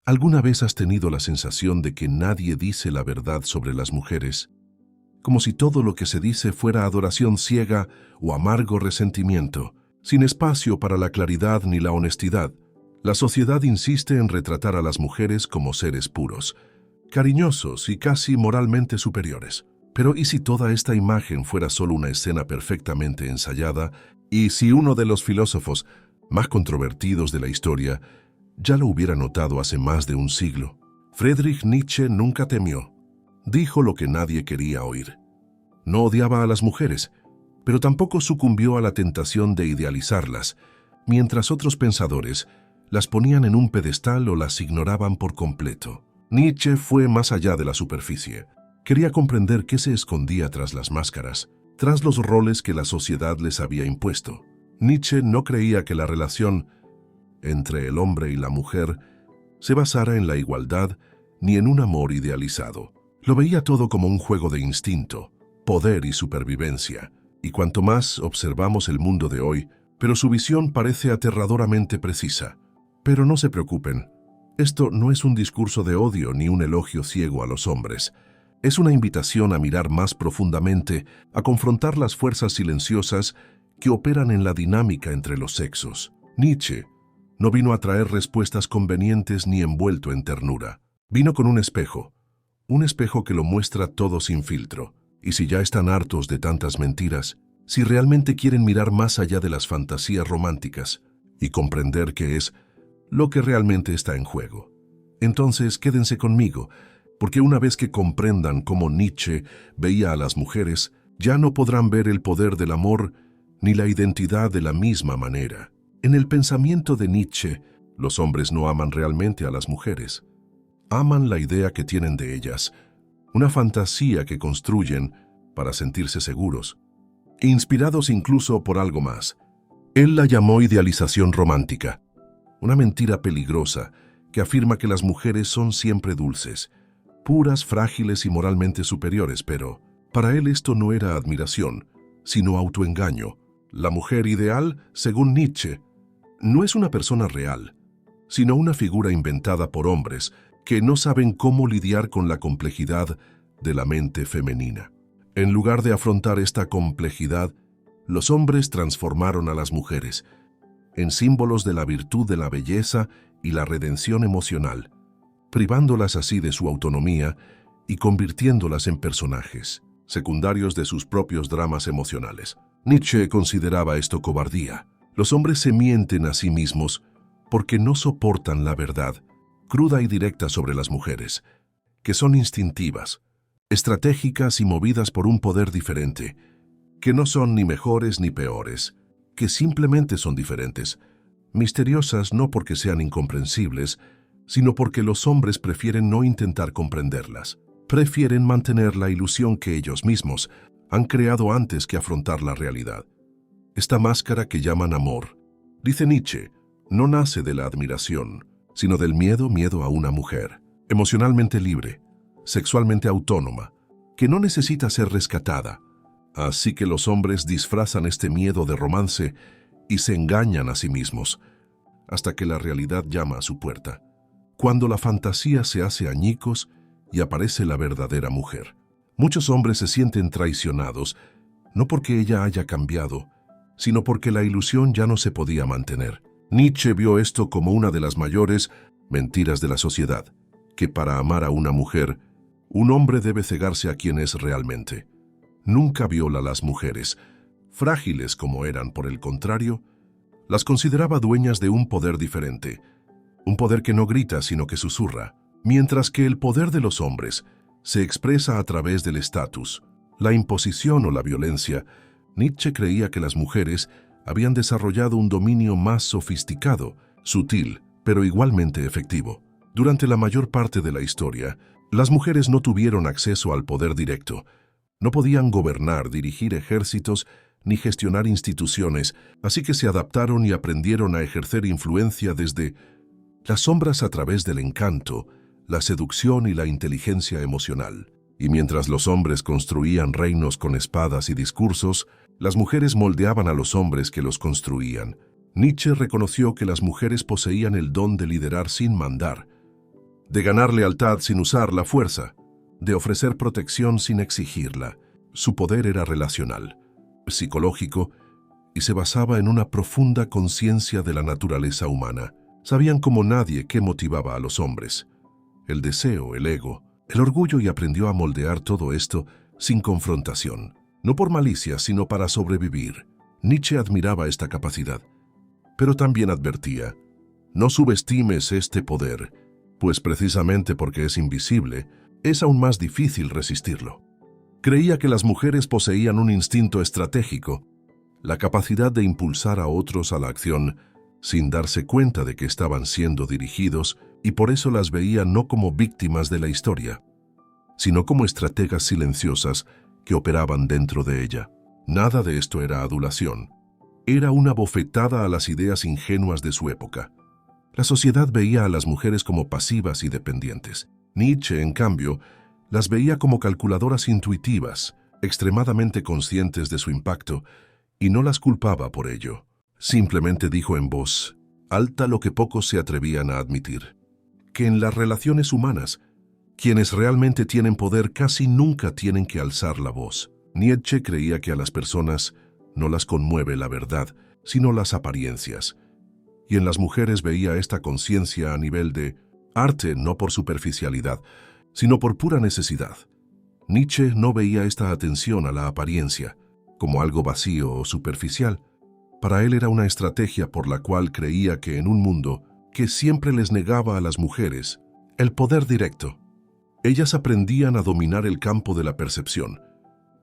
¿Alguna vez has tenido la sensación de que nadie dice la verdad sobre las mujeres? Como si todo lo que se dice fuera adoración ciega o amargo resentimiento, sin espacio para la claridad ni la honestidad. La sociedad insiste en retratar a las mujeres como seres puros, cariñosos y casi moralmente superiores. Pero ¿y si toda esta imagen fuera solo una escena perfectamente ensayada? ¿Y si uno de los filósofos más controvertidos de la historia ya lo hubiera notado hace más de un siglo? Friedrich Nietzsche nunca temió. Dijo lo que nadie quería oír. No odiaba a las mujeres, pero tampoco sucumbió a la tentación de idealizarlas, mientras otros pensadores las ponían en un pedestal o las ignoraban por completo. Nietzsche fue más allá de la superficie. Quería comprender qué se escondía tras las máscaras, tras los roles que la sociedad les había impuesto. Nietzsche no creía que la relación entre el hombre y la mujer se basara en la igualdad ni en un amor idealizado. Lo veía todo como un juego de instinto, poder y supervivencia. Y cuanto más observamos el mundo de hoy, pero su visión parece aterradoramente precisa. Pero no se preocupen, esto no es un discurso de odio ni un elogio ciego a los hombres. Es una invitación a mirar más profundamente, a confrontar las fuerzas silenciosas que operan en la dinámica entre los sexos. Nietzsche no vino a traer respuestas convenientes ni envuelto en ternura. Vino con un espejo que lo muestra todo sin filtro. Y si ya están hartos de tantas mentiras, si realmente quieren mirar más allá de las fantasías románticas y comprender qué es lo que realmente está en juego, entonces quédense conmigo, porque una vez que comprendan cómo Nietzsche veía a las mujeres, ya no podrán ver el poder del amor ni la identidad de la misma manera. En el pensamiento de Nietzsche, los hombres no aman realmente a las mujeres. Aman la idea que tienen de ellas, una fantasía que construyen para sentirse seguros, inspirados incluso por algo más. Él la llamó idealización romántica, una mentira peligrosa que afirma que las mujeres son siempre dulces, puras, frágiles y moralmente superiores, pero para él esto no era admiración, sino autoengaño. La mujer ideal, según Nietzsche, no es una persona real, sino una figura inventada por hombres que no saben cómo lidiar con la complejidad de la mente femenina. En lugar de afrontar esta complejidad, los hombres transformaron a las mujeres en símbolos de la virtud de la belleza y la redención emocional, privándolas así de su autonomía y convirtiéndolas en personajes secundarios de sus propios dramas emocionales. Nietzsche consideraba esto cobardía. Los hombres se mienten a sí mismos porque no soportan la verdad cruda y directa sobre las mujeres, que son instintivas, estratégicas y movidas por un poder diferente, que no son ni mejores ni peores, que simplemente son diferentes, misteriosas no porque sean incomprensibles, sino porque los hombres prefieren no intentar comprenderlas, prefieren mantener la ilusión que ellos mismos han creado antes que afrontar la realidad. Esta máscara que llaman amor, dice Nietzsche, no nace de la admiración, sino del miedo a una mujer, emocionalmente libre, sexualmente autónoma, que no necesita ser rescatada. Así que los hombres disfrazan este miedo de romance y se engañan a sí mismos, hasta que la realidad llama a su puerta, cuando la fantasía se hace añicos y aparece la verdadera mujer. Muchos hombres se sienten traicionados, no porque ella haya cambiado, sino porque la ilusión ya no se podía mantener. Nietzsche vio esto como una de las mayores mentiras de la sociedad, que para amar a una mujer, un hombre debe cegarse a quien es realmente. Nunca viola a las mujeres, frágiles como eran, por el contrario, las consideraba dueñas de un poder diferente, un poder que no grita sino que susurra, mientras que el poder de los hombres se expresa a través del estatus, la imposición o la violencia. Nietzsche creía que las mujeres habían desarrollado un dominio más sofisticado, sutil, pero igualmente efectivo. Durante la mayor parte de la historia, las mujeres no tuvieron acceso al poder directo. No podían gobernar, dirigir ejércitos, ni gestionar instituciones, así que se adaptaron y aprendieron a ejercer influencia desde las sombras a través del encanto, la seducción y la inteligencia emocional. Y mientras los hombres construían reinos con espadas y discursos, las mujeres moldeaban a los hombres que los construían. Nietzsche reconoció que las mujeres poseían el don de liderar sin mandar, de ganar lealtad sin usar la fuerza, de ofrecer protección sin exigirla. Su poder era relacional, psicológico, y se basaba en una profunda conciencia de la naturaleza humana. Sabían como nadie qué motivaba a los hombres: el deseo, el ego, el orgullo, y aprendió a moldear todo esto sin confrontación, no por malicia, sino para sobrevivir. Nietzsche admiraba esta capacidad, pero también advertía: no subestimes este poder, pues precisamente porque es invisible, es aún más difícil resistirlo. Creía que las mujeres poseían un instinto estratégico, la capacidad de impulsar a otros a la acción sin darse cuenta de que estaban siendo dirigidos, y por eso las veía no como víctimas de la historia, sino como estrategas silenciosas que operaban dentro de ella. Nada de esto era adulación. Era una bofetada a las ideas ingenuas de su época. La sociedad veía a las mujeres como pasivas y dependientes. Nietzsche, en cambio, las veía como calculadoras intuitivas, extremadamente conscientes de su impacto, y no las culpaba por ello. Simplemente dijo en voz alta lo que pocos se atrevían a admitir: que en las relaciones humanas, quienes realmente tienen poder casi nunca tienen que alzar la voz. Nietzsche creía que a las personas no las conmueve la verdad, sino las apariencias. Y en las mujeres veía esta conciencia a nivel de arte, no por superficialidad, sino por pura necesidad. Nietzsche no veía esta atención a la apariencia como algo vacío o superficial. Para él era una estrategia por la cual creía que en un mundo que siempre les negaba a las mujeres el poder directo, ellas aprendían a dominar el campo de la percepción.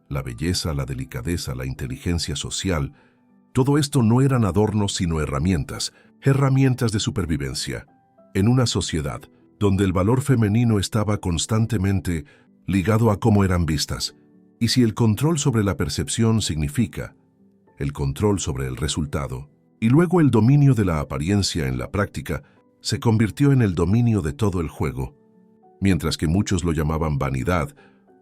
La belleza, la delicadeza, la inteligencia social, todo esto no eran adornos sino herramientas de supervivencia, en una sociedad donde el valor femenino estaba constantemente ligado a cómo eran vistas. Y si el control sobre la percepción significa el control sobre el resultado, y luego el dominio de la apariencia en la práctica, se convirtió en el dominio de todo el juego, mientras que muchos lo llamaban vanidad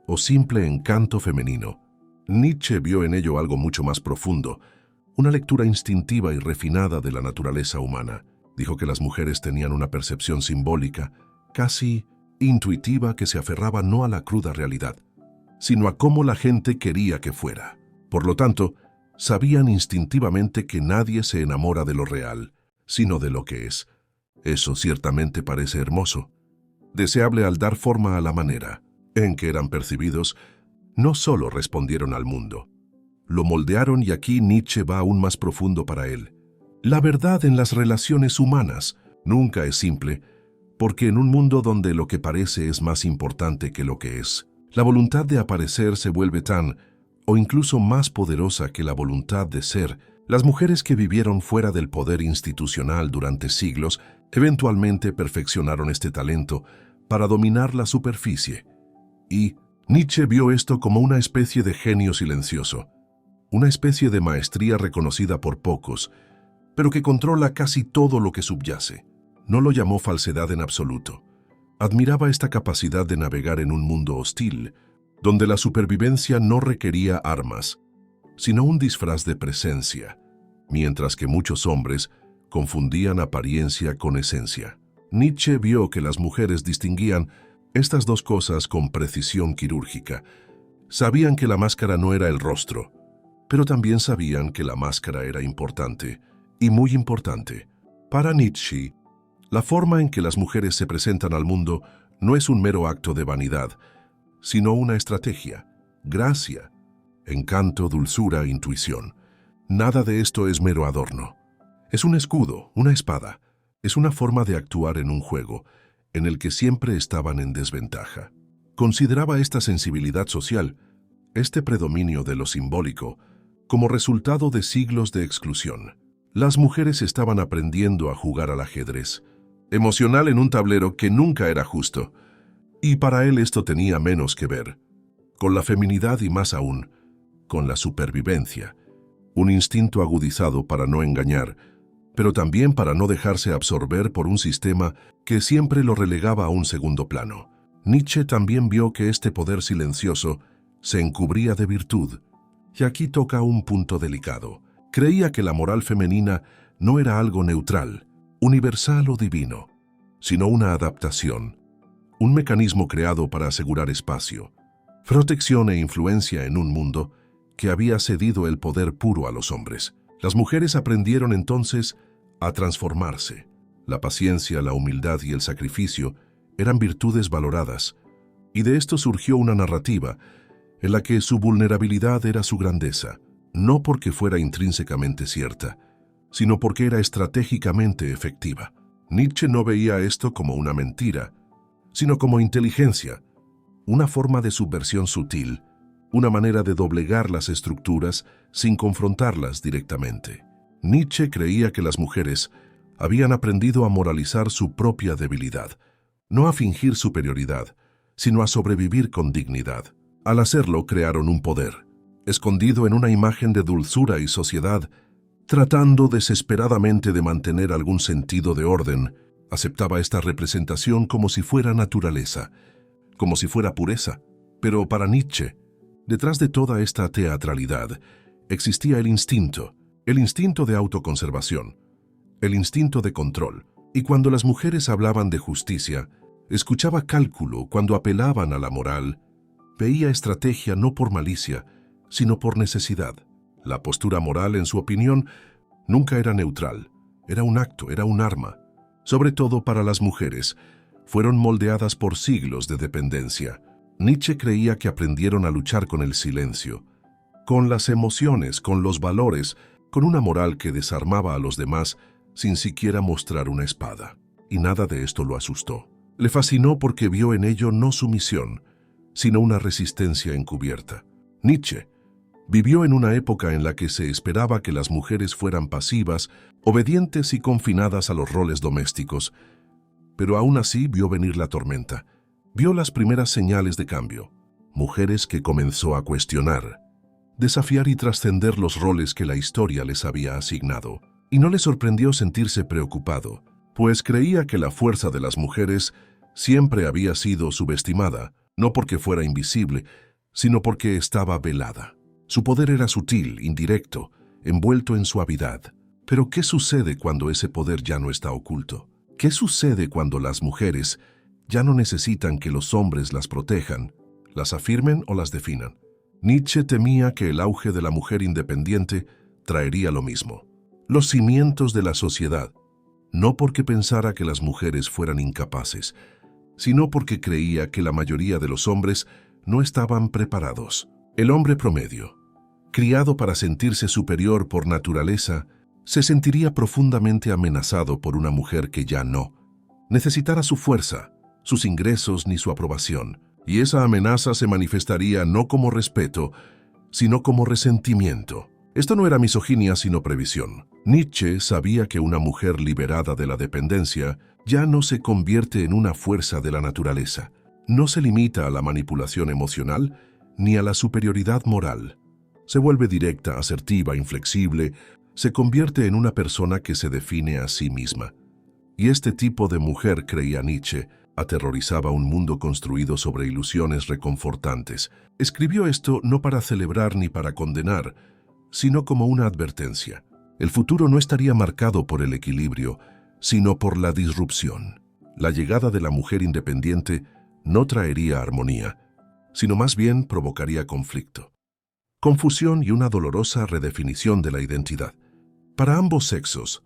o simple encanto femenino. Nietzsche vio en ello algo mucho más profundo, una lectura instintiva y refinada de la naturaleza humana. Dijo que las mujeres tenían una percepción simbólica, casi intuitiva, que se aferraba no a la cruda realidad, sino a cómo la gente quería que fuera. Por lo tanto, sabían instintivamente que nadie se enamora de lo real, sino de lo que es. Eso ciertamente parece hermoso, deseable al dar forma a la manera en que eran percibidos. No solo respondieron al mundo, lo moldearon, y aquí Nietzsche va aún más profundo para él. La verdad en las relaciones humanas nunca es simple, porque en un mundo donde lo que parece es más importante que lo que es, la voluntad de aparecer se vuelve tan, o incluso más poderosa que la voluntad de ser. Las mujeres que vivieron fuera del poder institucional durante siglos eventualmente perfeccionaron este talento para dominar la superficie. Y Nietzsche vio esto como una especie de genio silencioso, una especie de maestría reconocida por pocos, pero que controla casi todo lo que subyace. No lo llamó falsedad en absoluto. Admiraba esta capacidad de navegar en un mundo hostil, donde la supervivencia no requería armas, sino un disfraz de presencia, mientras que muchos hombres confundían apariencia con esencia. Nietzsche vio que las mujeres distinguían estas dos cosas con precisión quirúrgica. Sabían que la máscara no era el rostro, pero también sabían que la máscara era importante, y muy importante. Para Nietzsche, la forma en que las mujeres se presentan al mundo no es un mero acto de vanidad, sino una estrategia, gracia, encanto, dulzura, intuición. Nada de esto es mero adorno. Es un escudo, una espada. Es una forma de actuar en un juego en el que siempre estaban en desventaja. Consideraba esta sensibilidad social, este predominio de lo simbólico, como resultado de siglos de exclusión. Las mujeres estaban aprendiendo a jugar al ajedrez emocional en un tablero que nunca era justo, y para él esto tenía menos que ver con la feminidad y más aún con la supervivencia, un instinto agudizado para no engañar, pero también para no dejarse absorber por un sistema que siempre lo relegaba a un segundo plano. Nietzsche también vio que este poder silencioso se encubría de virtud, y aquí toca un punto delicado. Creía que la moral femenina no era algo neutral, universal o divino, sino una adaptación, un mecanismo creado para asegurar espacio, protección e influencia en un mundo que había cedido el poder puro a los hombres. Las mujeres aprendieron entonces a transformarse. La paciencia, la humildad y el sacrificio eran virtudes valoradas, y de esto surgió una narrativa en la que su vulnerabilidad era su grandeza, no porque fuera intrínsecamente cierta, sino porque era estratégicamente efectiva. Nietzsche no veía esto como una mentira, sino como inteligencia, una forma de subversión sutil, una manera de doblegar las estructuras sin confrontarlas directamente. Nietzsche creía que las mujeres habían aprendido a moralizar su propia debilidad, no a fingir superioridad, sino a sobrevivir con dignidad. Al hacerlo, crearon un poder, escondido en una imagen de dulzura y sociedad, tratando desesperadamente de mantener algún sentido de orden. Aceptaba esta representación como si fuera naturaleza, como si fuera pureza. Pero para Nietzsche, detrás de toda esta teatralidad, existía el instinto de autoconservación, el instinto de control. Y cuando las mujeres hablaban de justicia, escuchaba cálculo. Cuando apelaban a la moral, veía estrategia no por malicia, sino por necesidad. La postura moral, en su opinión, nunca era neutral. Era un acto, era un arma. Sobre todo para las mujeres, fueron moldeadas por siglos de dependencia. Nietzsche creía que aprendieron a luchar con el silencio, con las emociones, con los valores, con una moral que desarmaba a los demás sin siquiera mostrar una espada. Y nada de esto lo asustó. Le fascinó porque vio en ello no sumisión, sino una resistencia encubierta. Nietzsche vivió en una época en la que se esperaba que las mujeres fueran pasivas, obedientes y confinadas a los roles domésticos, pero aún así vio venir la tormenta. Vio las primeras señales de cambio, mujeres que comenzó a cuestionar, desafiar y trascender los roles que la historia les había asignado. Y no le sorprendió sentirse preocupado, pues creía que la fuerza de las mujeres siempre había sido subestimada, no porque fuera invisible, sino porque estaba velada. Su poder era sutil, indirecto, envuelto en suavidad. Pero ¿qué sucede cuando ese poder ya no está oculto? ¿Qué sucede cuando las mujeres ya no necesitan que los hombres las protejan, las afirmen o las definan? Nietzsche temía que el auge de la mujer independiente traería lo mismo. Los cimientos de la sociedad, no porque pensara que las mujeres fueran incapaces, sino porque creía que la mayoría de los hombres no estaban preparados. El hombre promedio, criado para sentirse superior por naturaleza, se sentiría profundamente amenazado por una mujer que ya no necesitara su fuerza, sus ingresos ni su aprobación, y esa amenaza se manifestaría no como respeto, sino como resentimiento. Esto no era misoginia, sino previsión. Nietzsche sabía que una mujer liberada de la dependencia ya no se convierte en una fuerza de la naturaleza. No se limita a la manipulación emocional ni a la superioridad moral. Se vuelve directa, asertiva, inflexible, se convierte en una persona que se define a sí misma. Y este tipo de mujer, creía Nietzsche, aterrorizaba un mundo construido sobre ilusiones reconfortantes. Escribió esto no para celebrar ni para condenar, sino como una advertencia. El futuro no estaría marcado por el equilibrio, sino por la disrupción. La llegada de la mujer independiente no traería armonía, sino más bien provocaría conflicto, confusión y una dolorosa redefinición de la identidad. Para ambos sexos,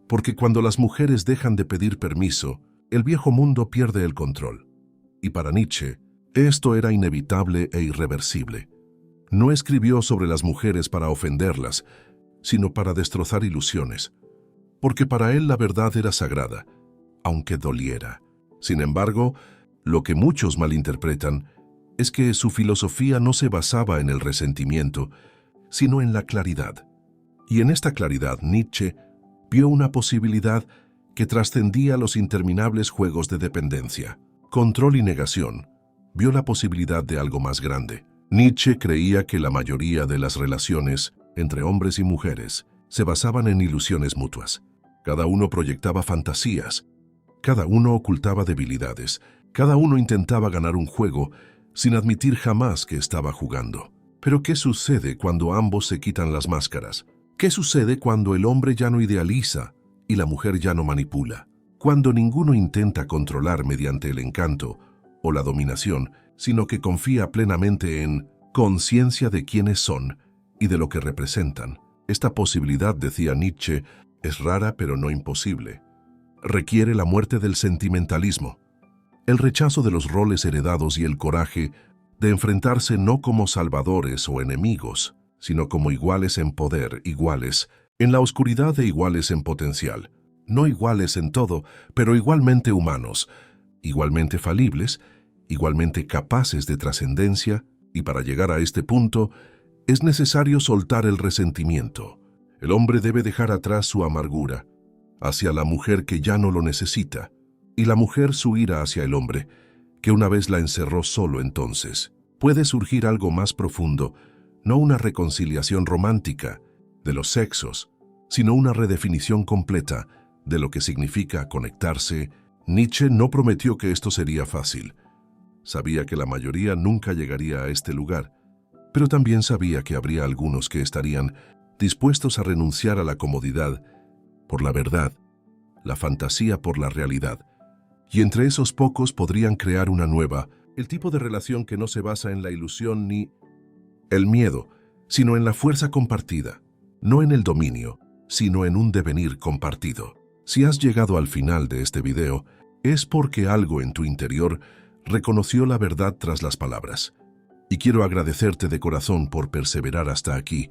porque cuando las mujeres dejan de pedir permiso, el viejo mundo pierde el control. Y para Nietzsche, esto era inevitable e irreversible. No escribió sobre las mujeres para ofenderlas, sino para destrozar ilusiones, porque para él la verdad era sagrada, aunque doliera. Sin embargo, lo que muchos malinterpretan es que su filosofía no se basaba en el resentimiento, sino en la claridad. Y en esta claridad Nietzsche vio una posibilidad que trascendía los interminables juegos de dependencia. Control y negación. Vio la posibilidad de algo más grande. Nietzsche creía que la mayoría de las relaciones entre hombres y mujeres se basaban en ilusiones mutuas. Cada uno proyectaba fantasías, cada uno ocultaba debilidades, cada uno intentaba ganar un juego sin admitir jamás que estaba jugando. Pero ¿qué sucede cuando ambos se quitan las máscaras? ¿Qué sucede cuando el hombre ya no idealiza y la mujer ya no manipula? Cuando ninguno intenta controlar mediante el encanto o la dominación, sino que confía plenamente en conciencia de quiénes son y de lo que representan. Esta posibilidad, decía Nietzsche, es rara pero no imposible. Requiere la muerte del sentimentalismo, el rechazo de los roles heredados y el coraje de enfrentarse no como salvadores o enemigos, sino como iguales en poder, iguales en la oscuridad e iguales en potencial. No iguales en todo, pero igualmente humanos, igualmente falibles, igualmente capaces de trascendencia, y para llegar a este punto es necesario soltar el resentimiento. El hombre debe dejar atrás su amargura hacia la mujer que ya no lo necesita, y la mujer su ira hacia el hombre, que una vez la encerró solo. Entonces puede surgir algo más profundo, no una reconciliación romántica de los sexos, sino una redefinición completa de lo que significa conectarse. Nietzsche no prometió que esto sería fácil. Sabía que la mayoría nunca llegaría a este lugar, pero también sabía que habría algunos que estarían dispuestos a renunciar a la comodidad por la verdad, la fantasía por la realidad. Y entre esos pocos podrían crear una nueva, el tipo de relación que no se basa en la ilusión ni el miedo, sino en la fuerza compartida, no en el dominio, sino en un devenir compartido. Si has llegado al final de este video, es porque algo en tu interior reconoció la verdad tras las palabras. Y quiero agradecerte de corazón por perseverar hasta aquí,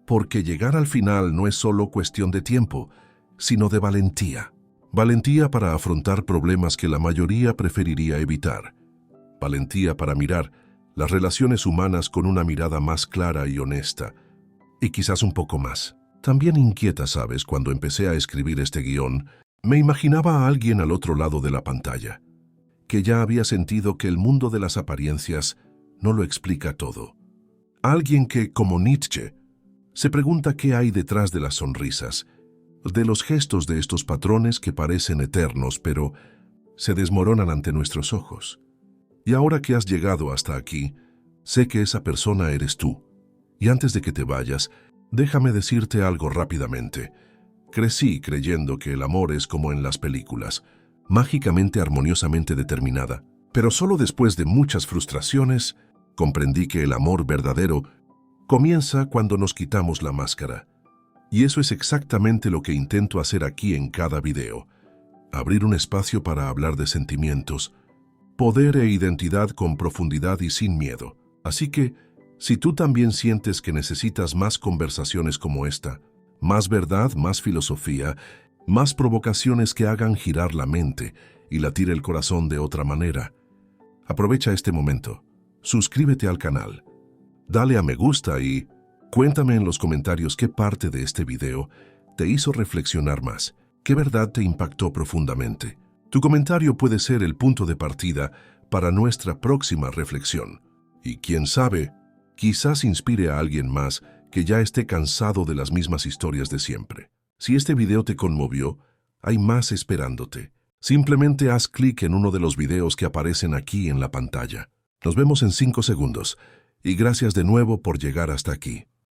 porque llegar al final no es solo cuestión de tiempo, sino de valentía. Valentía para afrontar problemas que la mayoría preferiría evitar. Valentía para mirar las relaciones humanas con una mirada más clara y honesta, y quizás un poco más. También inquieta, ¿sabes? Cuando empecé a escribir este guión, me imaginaba a alguien al otro lado de la pantalla, que ya había sentido que el mundo de las apariencias no lo explica todo. Alguien que, como Nietzsche, se pregunta qué hay detrás de las sonrisas, de los gestos de estos patrones que parecen eternos, pero se desmoronan ante nuestros ojos. Y ahora que has llegado hasta aquí, sé que esa persona eres tú. Y antes de que te vayas, déjame decirte algo rápidamente. Crecí creyendo que el amor es como en las películas, mágicamente armoniosamente determinada. Pero solo después de muchas frustraciones, comprendí que el amor verdadero comienza cuando nos quitamos la máscara. Y eso es exactamente lo que intento hacer aquí en cada video. Abrir un espacio para hablar de sentimientos, poder e identidad con profundidad y sin miedo. Así que, si tú también sientes que necesitas más conversaciones como esta, más verdad, más filosofía, más provocaciones que hagan girar la mente y latir el corazón de otra manera, aprovecha este momento, suscríbete al canal, dale a me gusta y cuéntame en los comentarios qué parte de este video te hizo reflexionar más, qué verdad te impactó profundamente. Tu comentario puede ser el punto de partida para nuestra próxima reflexión. Y quién sabe, quizás inspire a alguien más que ya esté cansado de las mismas historias de siempre. Si este video te conmovió, hay más esperándote. Simplemente haz clic en uno de los videos que aparecen aquí en la pantalla. Nos vemos en 5 segundos y gracias de nuevo por llegar hasta aquí.